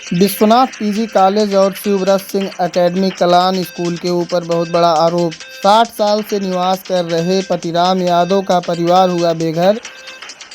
Vishwanath PG college और शिवव्रत Singh academy Kalan school के ऊपर बहुत बड़ा आरोप। 60 साल से निवास कर रहे पतिराम यादव का परिवार हुआ बेघर।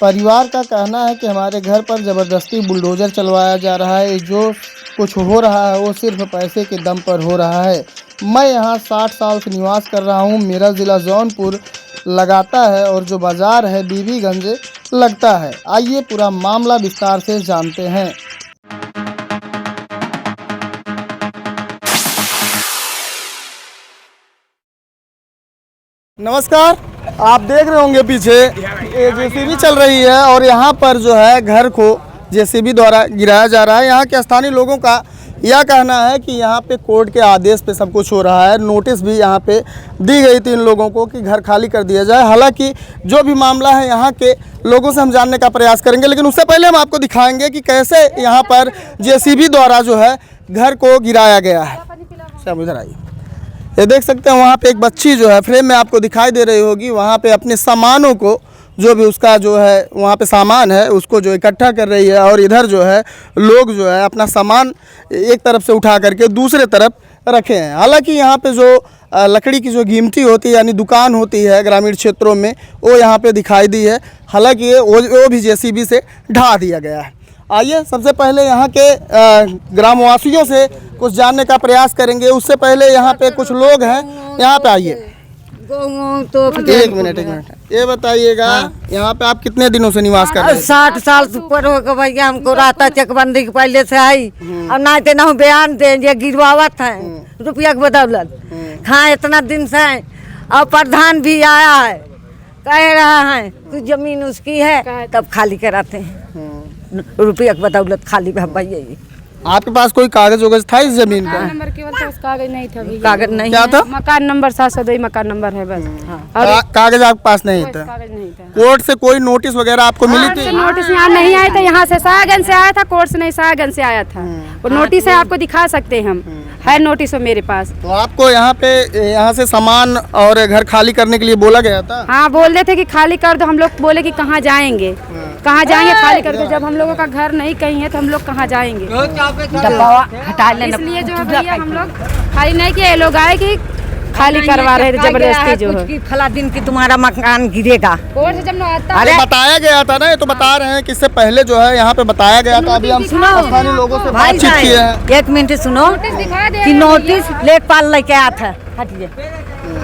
परिवार का कहना है कि हमारे घर पर ज़बरदस्ती बुलडोज़र चलवाया जा रहा है। जो कुछ हो रहा है वो सिर्फ पैसे के दम पर हो रहा है। मैं यहाँ 60 साल से निवास कर रहा हूँ। मेरा ज़िला जौनपुर लगाता है और जो बाज़ार है बीबीगंज लगता है। आइए पूरा मामला विस्तार से जानते हैं। नमस्कार, आप देख रहे होंगे पीछे ये जेसीबी चल रही है और यहाँ पर जो है घर को जेसीबी द्वारा गिराया जा रहा है। यहाँ के स्थानीय लोगों का यह कहना है कि यहाँ पे कोर्ट के आदेश पे सब कुछ हो रहा है। नोटिस भी यहाँ पे दी गई थी इन लोगों को कि घर खाली कर दिया जाए। हालांकि जो भी मामला है यहाँ के लोगों से हम जानने का प्रयास करेंगे, लेकिन उससे पहले हम आपको दिखाएंगे कि कैसे यहाँ पर जेसीबी द्वारा जो है घर को गिराया गया है। सब इधर आइए, ये देख सकते हैं वहाँ पे एक बच्ची जो है फ्रेम में आपको दिखाई दे रही होगी, वहाँ पे अपने सामानों को जो भी उसका जो है वहाँ पे सामान है उसको जो इकट्ठा कर रही है। और इधर जो है लोग जो है अपना सामान एक तरफ से उठा करके दूसरे तरफ रखे हैं। हालांकि यहाँ पे जो लकड़ी की जो कीमती होती है यानी दुकान होती है ग्रामीण क्षेत्रों में, वो यहाँ पे दिखाई दी है। हालांकि वो भी जेसीबी से ढा दिया गया है। आइए सबसे पहले यहाँ के ग्रामवासियों से कुछ जानने का प्रयास करेंगे। उससे पहले यहाँ पे कुछ लोग हैं, यहाँ पे आइए। तो एक मिनट ये बताइएगा, यहाँ पे आप कितने दिनों से निवास कर रहे हैं? 60 साल से ऊपर हो गए भैया। हमको रास्ता चकबंदी के पहले से आई और ना इतना बयान देंगे गिरवावत है रुपया के बदौलत खाए इतना दिन से। और प्रधान भी आया है, कह रहा है कुछ जमीन उसकी है तब खाली कराते हैं रुपया के बदौलत खाली भैया। आपके पास कोई कागज वगज था इस जमीन का? नंबर केवल था, उस कागज नहीं था। कागज नहीं क्या था? मकान नंबर 702 मकान नंबर है बस। और कागज आपके पास नहीं था? कागज नहीं था। कोर्ट से कोई नोटिस वगैरह आपको मिली थी? नोटिस यहाँ नहीं आया था, यहाँ से सागन से आया था, कोर्ट से नहीं सागन से आया था। वो नोटिस है, आपको दिखा सकते हैं हम, है नोटिस हो मेरे पास। तो आपको यहाँ से सामान और घर खाली करने के लिए बोला गया था? हाँ बोल रहे थे कि खाली कर दो। हम लोग बोले कि कहाँ जाएंगे, कहाँ जाएंगे खाली करके, जब हम लोगों का घर नहीं कहीं है तो हम लोग कहाँ जाएंगे। इसलिए जो है भैया हम लोग खाली नहीं किए, लोग आए कि खाली करवा रहे थे जबरदस्ती जो है। फला दिन की तुम्हारा मकान गिरेगा। कोर्ट से जब न आता अरे बताया गया था ना, ये तो बता रहे हैं कि इससे पहले जो है यहाँ पे बताया गया था। अभी हम स्थानीय लोगों से बातचीत किए हैं। एक मिनट सुनो दिखा दे कि नोटिस लेखपाल लेके आया था। हटिए,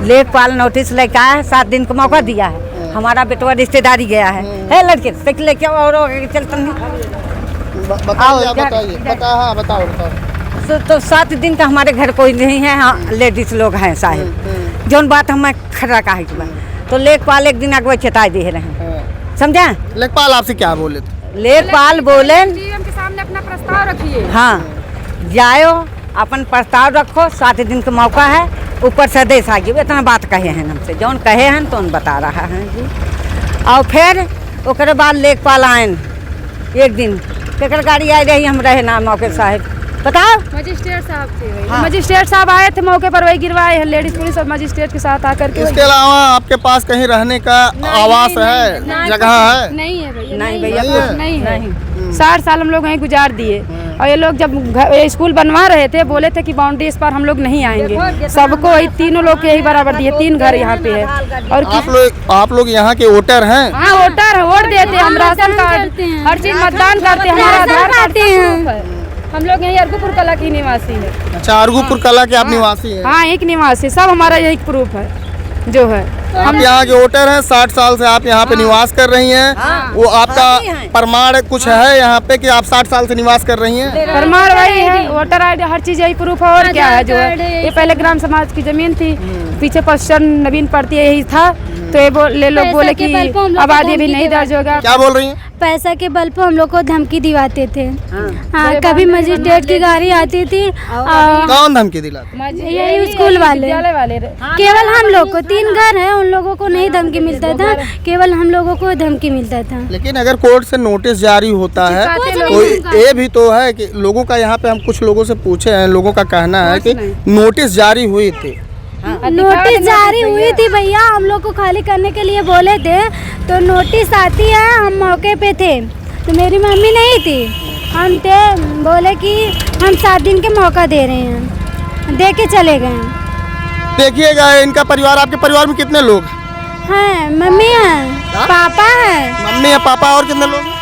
लेखपाल नोटिस लेके आया है, 7 दिन का मौका दिया है। हमारा बेटवा रिश्तेदारी गया है लड़के साइकिल लेके और चलता नहीं। बताओ बताओ। तो 7 दिन का हमारे घर कोई नहीं है। हाँ लेडीज लोग हैं साहेब, जौन बात हमें खड़ा का है। तो लेखपाल एक दिन अगवा चेताई दे रहे हैं, समझे? लेखपाल आपसे क्या बोले थे? लेखपाल बोले के सामने अपना प्रस्ताव रखिए। हाँ जाओ अपन प्रस्ताव रखो, 7 दिन का मौका है, ऊपर से आदेश आ गया। इतना बात कहे हैं हमसे, जौन कहे हैं तो बता रहा है जी। और फिर उसके बाद लेखपाल आए एक दिन, केकर गाड़ी आई रही, हम रहे ना मौके साहब, बताओ। मजिस्ट्रेट साहब थे। हाँ। मजिस्ट्रेट साहब आए थे मौके पर, वही गिरवाए हैं लेडीज पुलिस और मजिस्ट्रेट के साथ आकर के। इसके अलावा आपके पास कहीं रहने का आवास है, जगह है? नहीं है भैया। नहीं भैया, नहीं है। 60 साल हम लोग वहीं गुजार दिए। और ये लोग जब स्कूल बनवा रहे थे बोले थे कि बाउंड्री इस पर हम लोग नहीं आएंगे। सबको तीनों लोग के यही बराबर दिए। 3 घर यहाँ पे है। और आप लोग यहाँ के वोटर हैं? हाँ वोटर है, वोट देते हैं हम, राशन कार्ड हर चीज मतदान करते हैं, हमारा आधार कार्ड है। हम लोग यही अर्गुपुर कला की निवासी है। अच्छा, अर्गुपुर कला के आप निवासी हैं? हाँ एक निवासी, सब हमारा यही प्रूफ है जो है। आप यहाँ के वोटर हैं, 60 साल से आप यहाँ पे निवास कर रही हैं। वो आपका प्रमाण कुछ है यहाँ पे कि आप 60 साल से निवास कर रही हैं? प्रमाण वही है, वोटर आई डी हर चीज यही प्रूफ है। और क्या है जो है, ये पहले ग्राम समाज की जमीन थी, पीछे क्वेश्चन नवीन पड़ती है यही था। तो ये लोग बोले कि आबादी भी नहीं दर्ज होगा। क्या बोल रही हैं? पैसा के बल पर हम लोग को धमकी दिवाते थे। हाँ कभी मजिस्ट्रेट की गाड़ी आती थी। कौन धमकी दिलाता? यही स्कूल वाले केवल हम लोग को 3 घर है, उन लोगों को नहीं धमकी मिलता था, केवल हम लोगों को धमकी मिलता था। लेकिन अगर कोर्ट से नोटिस जारी होता है तो ये भी तो है कि लोगों का, यहाँ पे हम कुछ लोगों से पूछे हैं, लोगों का कहना है कि नोटिस जारी हुई थी। नोटिस जारी हुई थी भैया, हम लोग को खाली करने के लिए बोले थे। तो नोटिस आती है, हम मौके पे थे तो मेरी मम्मी नहीं थी, हम थे, बोले कि हम 7 दिन के मौका दे रहे हैं, दे के चले गए। देखिएगा इनका परिवार, आपके परिवार में कितने लोग हैं? मम्मी है, पापा है, मम्मी है, पापा और कितने लोग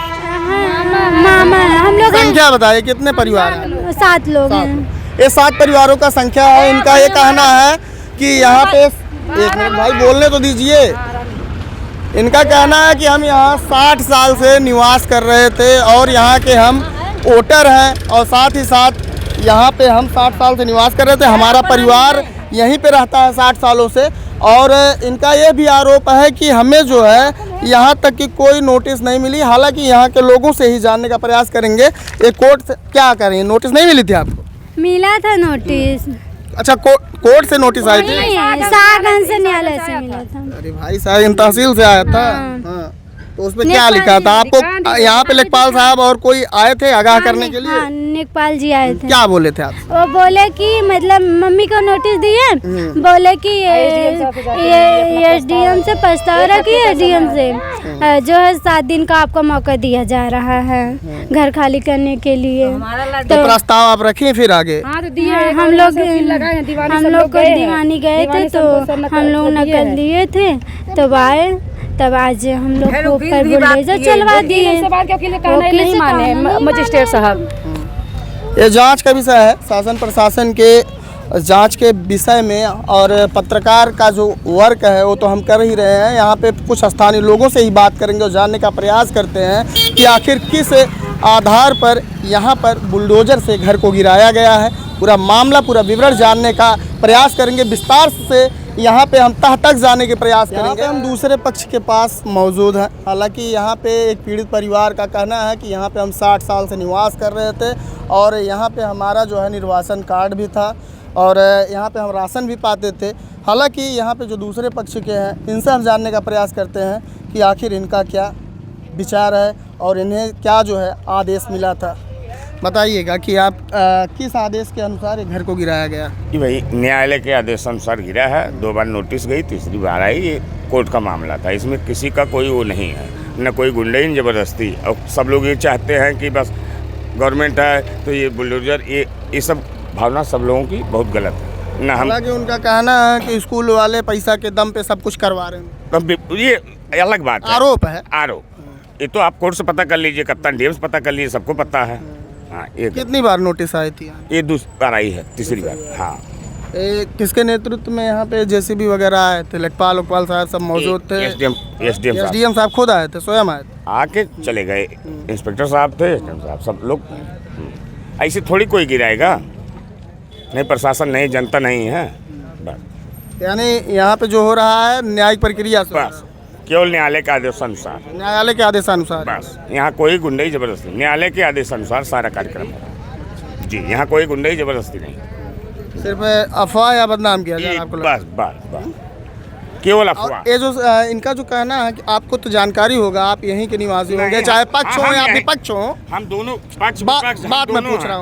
मामा है, हम लोग संख्या बताइए कितने परिवार हैं? 7 लोग हैं। ये 7 परिवारों का संख्या है। इनका ये कहना है कि यहाँ पे, एक मिनट भाई बोलने तो दीजिए। इनका कहना है कि हम यहाँ 60 साल से निवास कर रहे थे और यहाँ के हम वोटर हैं और साथ ही साथ यहाँ पे हम 60 साल से निवास कर रहे थे। हमारा परिवार यहीं पे रहता है 60 सालों से। और इनका ये भी आरोप है कि हमें जो है यहाँ तक कि कोई नोटिस नहीं मिली। हालांकि यहाँ के लोगों से ही जानने का प्रयास करेंगे। ये कोर्ट से क्या करें, नोटिस नहीं मिली थी आपको? मिला था नोटिस। अच्छा, कोर्ट से नोटिस आई थी? सागंज से न्यायालय से मिला था। अरे भाई साहब, तहसील से आया था। हाँ। तो उसमें क्या लिखा था आपको? यहाँ पे लेखपाल साहब और कोई आए थे आगाह करने के लिए? हाँ, लेखपाल जी आए थे। क्या बोले थे आप? वो बोले कि मतलब मम्मी को नोटिस दिए, बोले कि एसडीएम से प्रस्ताव रखिए, एसडीएम से जो है 7 दिन का आपको मौका दिया जा रहा है घर खाली करने के लिए। तो प्रस्ताव आप रखें फिर आगे? हम लोग को दीवानी गए थे तो हम लोग नकल लिए थे, तब आए, तब आज हम लोग को ऊपर बुलडोजर चलवा दिए। नहीं माने मजिस्ट्रेट साहब। ये जांच का विषय है, शासन प्रशासन के जांच के विषय में। और पत्रकार का जो वर्क है वो तो हम कर ही रहे हैं। यहाँ पे कुछ स्थानीय लोगों से ही बात करेंगे और जानने का प्रयास करते हैं कि आखिर किस आधार पर यहाँ पर बुलडोजर से घर को गिराया गया है। पूरा मामला, पूरा विवरण जानने का प्रयास करेंगे विस्तार से। यहाँ पे हम तह तक जाने के प्रयास करेंगे। हम दूसरे पक्ष के पास मौजूद हैं। हालांकि यहाँ पे एक पीड़ित परिवार का कहना है कि यहाँ पे हम 60 साल से निवास कर रहे थे और यहाँ पे हमारा जो है निर्वाचन कार्ड भी था और यहाँ पे हम राशन भी पाते थे। हालांकि यहाँ पे जो दूसरे पक्ष के हैं इनसे हम जानने का प्रयास करते हैं कि आखिर इनका क्या विचार है और इन्हें क्या जो है आदेश मिला था। बताइएगा कि आप किस आदेश के अनुसार ये घर को गिराया गया? कि भाई न्यायालय के आदेश अनुसार गिरा है। 2 बार नोटिस गई, तीसरी बार आई। ये कोर्ट का मामला था, इसमें किसी का कोई वो नहीं है, न कोई गुंडई न ज़बरदस्ती। और सब लोग ये चाहते हैं कि बस गवर्नमेंट है तो ये बुलडोजर, ये सब भावना सब लोगों की बहुत गलत है ना। हालांकि उनका कहना है कि स्कूल वाले पैसा के दम पे सब कुछ करवा रहे हैं। ये अलग बात है, आरोप है। आरोप ये तो आप कोर्ट से पता कर लीजिए, कप्तान डीएम से पता कर लीजिए, सबको पता है। हाँ, कितनी बार नोटिस आई थी? ये 2 बार आई है, तीसरी बार। हाँ, किसके नेतृत्व में यहाँ पे जेसीबी वगैरह आए थे? लेखपाल उकपाल साहब सब मौजूद थे? एसडीएम साहब खुद आए थे, स्वयं आए थे? आके चले गए। इंस्पेक्टर साहब थे, एसडीएम साहब, सब लोग। ऐसे थोड़ी कोई गिराएगा, नहीं प्रशासन नहीं, जनता नहीं है। बस यानी यहाँ पे जो हो रहा है न्यायिक प्रक्रिया से, बस केवल न्यायालय के आदेशानुसार, न्यायालय के आदेशानुसार। बस यहाँ कोई गुंडई जबरदस्ती, न्यायालय के आदेशानुसार सारा कार्यक्रम है जी। यहाँ कोई गुंडई जबरदस्ती नहीं, सिर्फ अफवाह या बदनाम किया जाए आपको? बस बस बस केवल अफवाह। ये जो इनका जो कहना है कि आपको तो जानकारी होगा, आप यहीं के निवासी होंगे, चाहे पक्ष हो या विपक्ष हो। हम दोनों पक्ष बात मैं पूछ रहा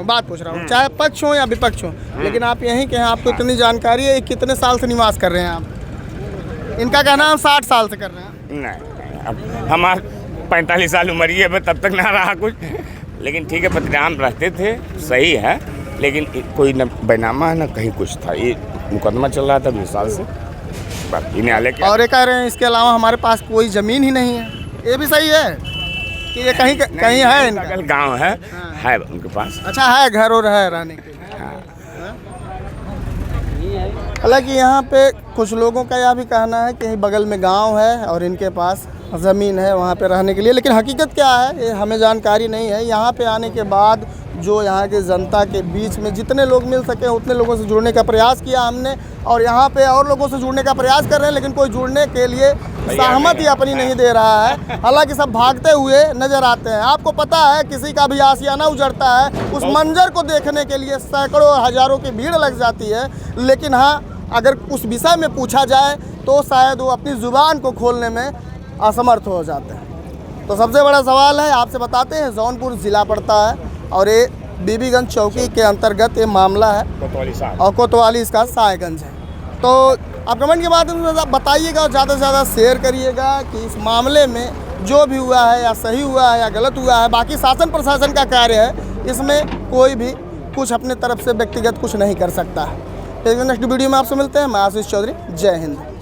हूँ, चाहे पक्ष हो या विपक्ष हो, लेकिन आप यहीं के हैं, आपको इतनी जानकारी है। कितने साल से निवास कर रहे हैं आप? इनका कहना हम 60 साल से कर रहे हैं। नहीं, अब हमारा 45 साल उम्र ही है, तब तक ना रहा कुछ। लेकिन ठीक है, पतिराम रहते थे, सही है। लेकिन कोई न बैनामा है, न कहीं कुछ था। ये मुकदमा चल रहा था 20 साल से। बाकी न्यायालय के और ये कह रहे हैं इसके अलावा हमारे पास कोई ज़मीन ही नहीं है। ये भी सही है कि ये कहीं कहीं है? इनका गाँव है उनके पास। अच्छा, है घर और है रहने के? हालांकि यहाँ पे कुछ लोगों का यह भी कहना है कि बगल में गांव है और इनके पास ज़मीन है वहाँ पे रहने के लिए। लेकिन हकीकत क्या है ये हमें जानकारी नहीं है। यहाँ पे आने के बाद जो यहाँ के जनता के बीच में जितने लोग मिल सके उतने लोगों से जुड़ने का प्रयास किया हमने, और यहाँ पे और लोगों से जुड़ने का प्रयास कर रहे हैं, लेकिन कोई जुड़ने के लिए सहमति अपनी नहीं दे रहा है। हालांकि सब भागते हुए नज़र आते हैं। आपको पता है किसी का भी आशियाना उजड़ता है, उस मंजर को देखने के लिए सैकड़ों हज़ारों की भीड़ लग जाती है। लेकिन हाँ, अगर उस विषय में पूछा जाए तो शायद वो अपनी ज़ुबान को खोलने में असमर्थ हो जाते हैं। तो सबसे बड़ा सवाल है, आपसे बताते हैं, जौनपुर ज़िला पड़ता है और ये बीबीगंज चौकी के अंतर्गत ये मामला है और कोतवाली इसका सायगंज है। तो आप कमेंट के माध्यम से बताइएगा और ज़्यादा से ज़्यादा शेयर करिएगा कि इस मामले में जो भी हुआ है या सही हुआ है या गलत हुआ है, बाकी शासन प्रशासन का कार्य है, इसमें कोई भी कुछ अपने तरफ से व्यक्तिगत कुछ नहीं कर सकता है। नेक्स्ट वीडियो में आपसे मिलते हैं। मैं आशीष चौधरी, जय हिंद।